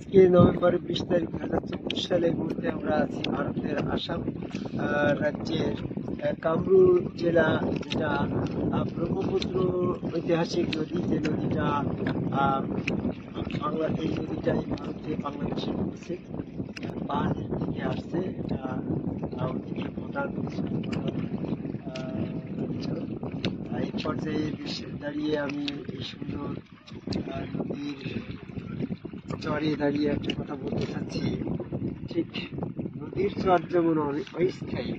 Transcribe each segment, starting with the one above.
আজকে নভেম্বরের 20 তারিখ 2024 সালে এই মুহূর্তে আমরা আছি ভারতের আসাম রাজ্যের কামরূপ জেলা, যেটা ব্রহ্মপুত্র ঐতিহাসিক নদী, যে নদীটা এই নদীটাই ভারতে বাংলাদেশের মধ্যে পাহাড়ের দিকে আসছে। এটা ওদিকে ভুটান এই পর্যায়ে দাঁড়িয়ে আমি এই সুন্দর নদীর চরে দাঁড়িয়ে একটা কথা বলতে চাচ্ছি। ঠিক নদীর চর যেমন অস্থায়ী,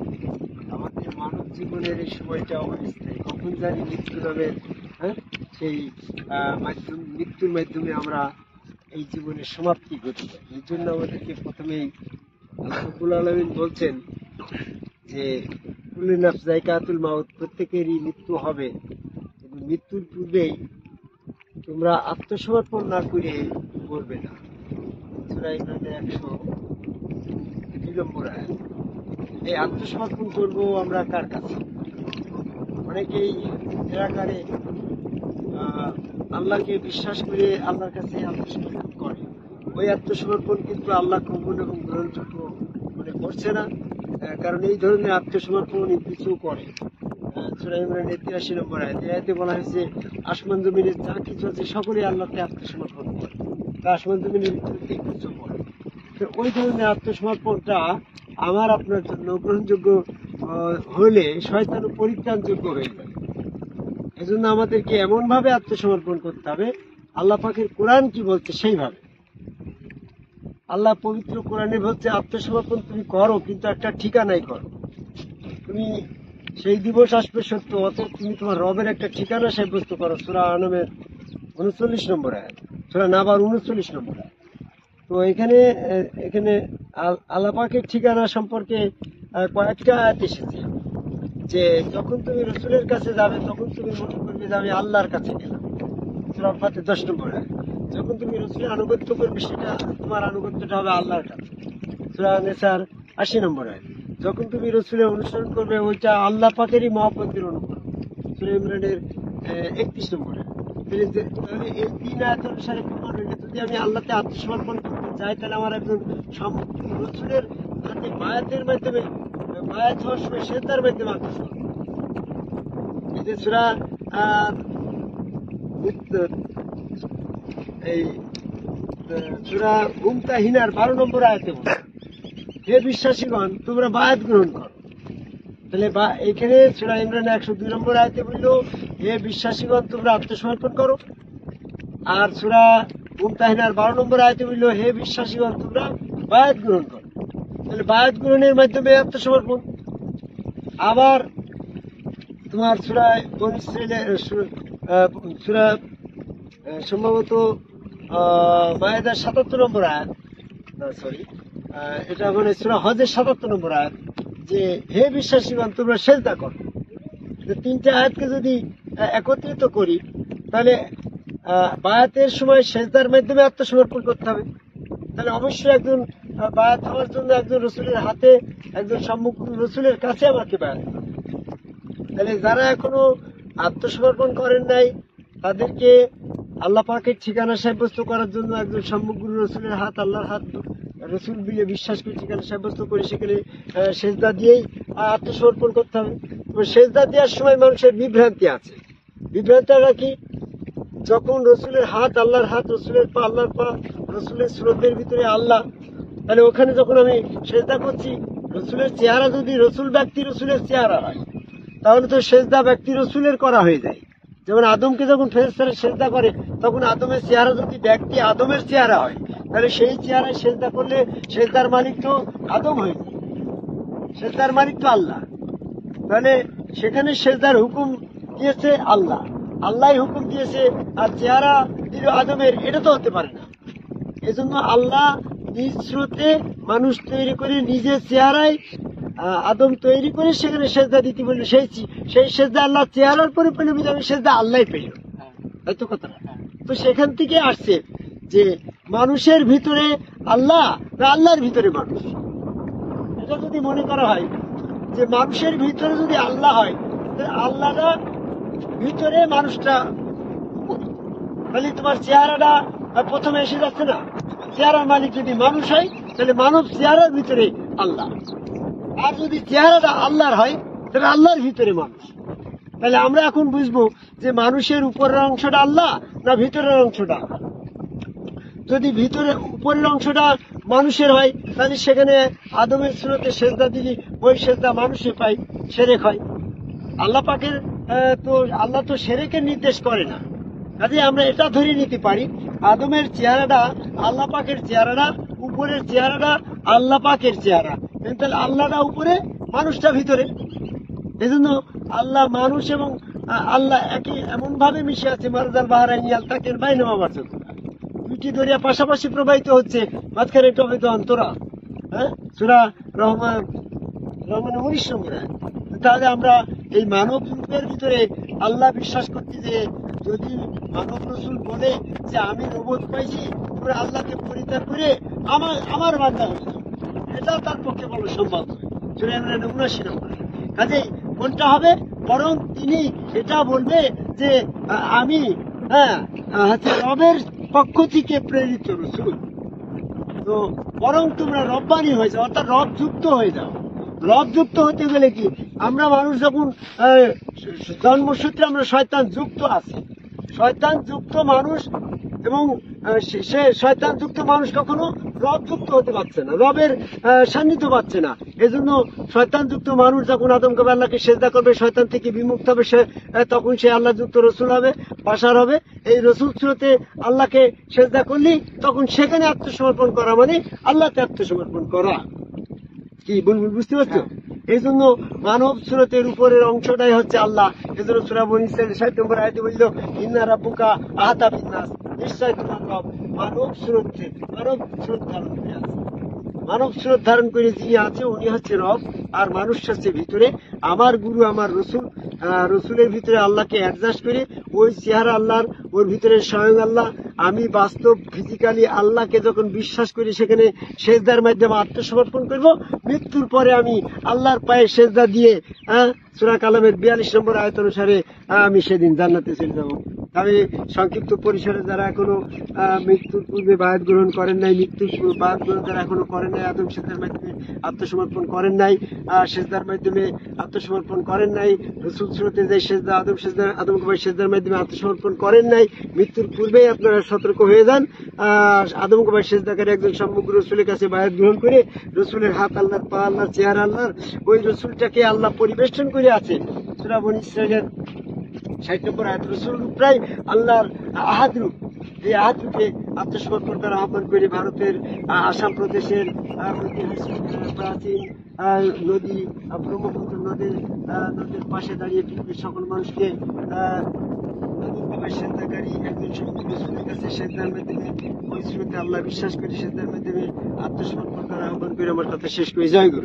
আমাদের মানব জীবনের এই সময়টা অস্থায়ী। কখন জানি মৃত্যু নামের সেই মৃত্যুর মাধ্যমে আমরা এই জীবনের সমাপ্তি ঘটে যায়। এই জন্য আমাদেরকে প্রথমেই রব্বুল আলামিন বলছেন যে কুল্লু নাফস যায়কাতুল মাউত, প্রত্যেকেরই মৃত্যু হবে, কিন্তু মৃত্যুর পূর্বেই তোমরা আত্মসমর্পণ না করে করবে না। সূরা ইমরানের 102 নম্বর আয়াত। এই আত্মসমর্পণ করবো আমরা কার কাছে? অনেকেই নিরাকারে আল্লাহকে বিশ্বাস করে আল্লাহর কাছে আত্মসমর্পণ করে। ওই আত্মসমর্পণ কিন্তু আল্লাহ কবুল এবং গ্রহণযোগ্য মনে করছে না, কারণ এই ধরনের আত্মসমর্পণ কিছু করে। সূরা ইমরানের 83 নম্বর আয়াত, এই আয়াতে বলা হয়েছে আসমান জমিনের যা কিছু আছে সকলে আল্লাহকে আত্মসমর্পণ করে, আসমান জমিনের ভিতরে কিছু করে। তো ওই ধরনের আত্মসমর্পণটা আমার আপনার জন্য গ্রহণযোগ্য হলে শয়তান পরিত্রাণযোগ্য হয়ে যাবে। এজন্য আমাদেরকে এমন ভাবে আত্মসমর্পণ করতে হবে, আল্লাহ পাকের কোরআন কি বলছে সেইভাবে। আল্লাহ পবিত্র কোরআনে বলছে আত্মসমর্পণ তুমি করো, কিন্তু একটা ঠিকানায় করো। তুমি সেই দিবস আসবে সত্য, অতএব তুমি তোমার রবের একটা ঠিকানা সাব্যস্ত করো। সূরা আনামের 39 নম্বর আয়াত, সূরা নাবার 39 নম্বর আয়াত। তো এখানে আল্লাহ পাকের ঠিকানা সম্পর্কে কয়েকটা আয়াত এসেছে যে যখন তুমি রসুলের কাছে যাবে তখন তুমি মনে করবে যে আমি আল্লাহর কাছে গেলাম। সূরা ফাতির 10 নম্বর আয়াত। যখন তুমি রসুলের আনুগত্য করবে সেটা তোমার আনুগত্যটা হবে আল্লাহর কাছে। সূরা নিসার 80 নম্বর আয়াত। যখন তুমি রসুলের অনুসরণ করবে ওইটা আল্লাহ পাকেরই মহব্বতের অনুকরণ। সূরা ইমরানের 31 নম্বর আয়াত। তাহলে এই 3 আয়াত অনুসারে প্রমাণ হইলে যদি আমি আল্লাহতে আত্মসমর্পণ করতে চাই, তাহলে আমার একজন রসুলের হাতে বায়াতের মাধ্যমে, বায়াত হওয়ার সময় সেজদার মাধ্যমে আত্মসমর্পণ। এই যে সূরা সূরা মুমতাহিনার 12 নম্বর আয়াতে বলে, হে বিশ্বাসীগণ তোমরা বায়াত গ্রহণ করো। তাহলে এখানে সূরা ইমরানের 102 নম্বর আয়াতে বলল হে বিশ্বাসীগণ তোমরা আত্মসমর্পণ করো, আর সূরা মুমতাহিনার 12 নম্বর আয়াতে বলল হে বিশ্বাসীগণ তোমরা বায়াত গ্রহণ করো। তাহলে বায়াত গ্রহণের মাধ্যমে আত্মসমর্পণ। আবার তোমার সূরা বনী ইসরাঈলের সূরা সম্ভবত মায়েদার 77 নম্বর আয়াত, এটা মানে সূরা হজের 77 নম্বর আয়াত, যে হে বিশ্বাসীগণ তোমরা সেজদা করো। তিনটা আয়াতকে যদি একত্রিত করি তাহলে বায়াতের সময় সেজদার মাধ্যমে আত্মসমর্পণ করতে হবে। তাহলে অবশ্যই একজন বায়াত হওয়ার জন্য একজন রসুলের হাতে, একজন সম্মুখ রসুলের কাছে আমাকে বায়াত করতে হবে। তাহলে যারা এখনো আত্মসমর্পণ করেন নাই তাদেরকে আল্লাহ পাকের ঠিকানা সাব্যস্ত করার জন্য একজন সম্মুখগুরু রসুলের হাত, আল্লাহর হাত, রসুল বিলে বিশ্বাস করে ঠিকানা সাব্যস্ত করে সেখানে সেজদা দিয়েই আত্মসমর্পণ করতে হবে। সেজদা দেওয়ার সময় মানুষের বিভ্রান্তি আছে। বিভ্রান্তিটা কি? যখন রসুলের হাত আল্লাহর হাত, রসুলের পা আল্লাহর পা, রসুলের সুরতের ভিতরে আল্লাহ, তাহলে ওখানে যখন আমি সেজদা করছি, রসুলের চেহারা যদি রসুল ব্যক্তি রসুলের চেহারা হয় তাহলে তো সেজদা ব্যক্তি রসুলের করা হয়ে যায়। যেমন আদমকে যখন ফেরেশতারা সেজদা করে তখন আদমের চেহারা যদি ব্যক্তি আদমের চেহারা হয় তাহলে সেই চেহারায় সেজদা করলে সেজদার মালিক তো আদম হয়ে যায়, সেজদার মালিক তো আল্লাহ। তাহলে সেখানে সেজদার হুকুম দিয়েছে আল্লাহ, আল্লাহই হুকুম দিয়েছে, আর চেহারা দিল আদমের, এটা তো হতে পারে না। এজন্য আল্লাহ নিজ স্রোতে মানুষ তৈরি করে নিজের চেহারায় আদম তৈরি করে সেখানে সেজদা দিতে বললো, সেই সেজদা আল্লাহ চেহারার পরে পেল, আমি সেজদা আল্লাহ পেল, তাই তো কথা। তো সেখান থেকে আসছে যে মানুষের ভিতরে আল্লাহ, আল্লাহর ভিতরে মানুষ। এটা যদি মনে করা হয় যে মানুষের ভিতরে যদি আল্লাহ হয়, আল্লাহটা ভিতরে মানুষটা, তাহলে তোমার চেহারাটা প্রথমে এসে যাচ্ছে না। চেহারার মালিক যদি মানুষ হয় তাহলে মানব চেহারার ভিতরে আল্লাহ, আর যদি চেহারাটা আল্লাহর হয় তাহলে আল্লাহর ভিতরে মানুষ। তাহলে আমরা এখন বুঝবো যে মানুষের উপরের অংশটা আল্লাহ না ভিতরের অংশটা আল্লাহ। যদি ভিতরে উপরের অংশটা মানুষের হয় তাহলে সেখানে আদমের সুরতে সেজদা দিলি ওই সেজদা মানুষে পাই, সেরেক হয়। আল্লাহ পাকের আল্লাহ তো সেরেকের নির্দেশ করে না, কাজে আমরা এটা ধরে নিতে পারি আদমের চেহারাটা আল্লাহ পাকের চেহারাটা, উপরের চেহারাটা আল্লাহ পাকের চেহারা, তাহলে আল্লাহটা উপরে মানুষটা ভিতরে। এই জন্য আল্লাহ মানুষ এবং আল্লাহ একই এমন ভাবে মিশে আছে, মারজাল বাহারাইনি আলতাকের বাইনে মামার জন্য দুটি দরিয়া পাশাপাশি প্রবাহিত হচ্ছে, মাঝখানে টমেটো অন্তরা। হ্যাঁ, সূরা রহমান 19 নম্বর। তাহলে আমরা এই মানব রূপের ভিতরে আল্লাহ বিশ্বাস করছি যে যদি মানব রসুল বলে যে আমি নবুয়ত পাইছি, তোমরা আল্লাহকে পরিত্যাগ করে আমার বান্দা হয়ে যাও, এটা তার পক্ষে বলা সম্ভব নয়। সূরা ইমরান 79 নম্বর। কাজেই কোনটা হবে? বরং তিনি এটা বলবে যে আমি রবের পক্ষ থেকে প্রেরিত রসুল। তো বরং তোমরা রব্বানি হয়ে যাও, অর্থাৎ রব যুক্ত হয়ে যাও। রব যুক্ত হতে গেলে কি, আমরা মানুষ যখন জন্মসূত্রে আমরা শয়তান যুক্ত আছি, শয়তান যুক্ত মানুষ, এবং সে শয়তান যুক্ত মানুষ কখনো রব যুক্ত হতে পারছে না, রবের সান্নিধ্য পাচ্ছে না। এজন্য শয়তান যুক্ত মানুষ যখন আদম কবে আল্লাহকে সেজদা করবে, শয়তান থেকে বিমুক্ত হবে, তখন সে আল্লাহ যুক্ত রসুল হবে, বাশার হবে। এই রসুল সুরতে আল্লাহকে সেজদা করলি তখন সেখানে আত্মসমর্পণ করা মানে আল্লাহকে আত্মসমর্পণ করা। কি বলবো, বুঝতে পারছো? এই জন্য মানব সুরতের উপরের অংশটাই হচ্ছে আল্লাহ। এই জন্য সূরা বনী ইসরাঈল 60 নম্বর আয়াতে বললো ইন্না রাব্বুকা আহাতা বিন-নাস, নিশ্চয় তোমার রব মানব সুরত ধারণ করে আছে। মানব সুরত ধারণ করে যিনি আছে উনি হচ্ছে রব, আর মানুষ হচ্ছে ভিতরে। আমার গুরু আমার রসুল, রসুলের ভিতরে আল্লাহকে অ্যাডজাস্ট করে ওই চেহারা আল্লাহর, ওর ভিতরে স্বয়ং আল্লাহ। আমি বাস্তব ফিজিক্যালি আল্লাহকে যখন বিশ্বাস করি সেখানে সেজদার মাধ্যমে আত্মসমর্পণ করব, মৃত্যুর পরে আমি আল্লাহর পায়ে সেজদা দিয়ে সূরা কালামের 42 নম্বর আয়াত অনুসারে আমি সেদিন জান্নাতে চলে যাব। আমি সংক্ষিপ্ত পরিসরে যারা এখনো মৃত্যুর পূর্বে বায়াত গ্রহণ করেন নাই, মৃত্যুর বায়াত গ্রহণ যারা এখনো করেন নাই, আদম সেজদার মাধ্যমে আত্মসমর্পণ করেন নাই, সেজদার মাধ্যমে আত্মসমর্পণ করেন নাই, রসুল সুরতে যে সেজদা আদম কবাই সেজদার মাধ্যমে আত্মসমর্পণ করেন নাই, মৃত্যুর পূর্বেই আপনারা সতর্ক হয়ে যান। আদম কবাই সেজদাকারী একজন সম্মুখ রসুলের কাছে বায়াত গ্রহণ করে, রসুলের হাত আল্লাহর, পা আল্লাহর, চেহারা আল্লাহর, ওই রসুলটাকে আল্লাহ পরিবেষ্টন করে আছে। সূরা বনী ইসরাঈলের 60 নম্বর আয়াত, রসুল প্রায় আল্লাহর আহাদ রূপ। এই আহাদ রূপে আত্মসমর্পণ করার আহ্বান করে ভারতের আসাম প্রদেশের ঐতিহাসিক প্রাচীন নদী ব্রহ্মপুত্র নদীর পাশে দাঁড়িয়ে পৃথিবীর সকল মানুষকে সেজদাকারী একজন সম্মুখ রসুলের কাছে সেজদার মাধ্যমে ওই সুরতে আল্লাহ বিশ্বাস করে সেজদার মাধ্যমে আত্মসমর্পণ করার আহ্বান করে আমার কথা শেষ করে জয় গুরু।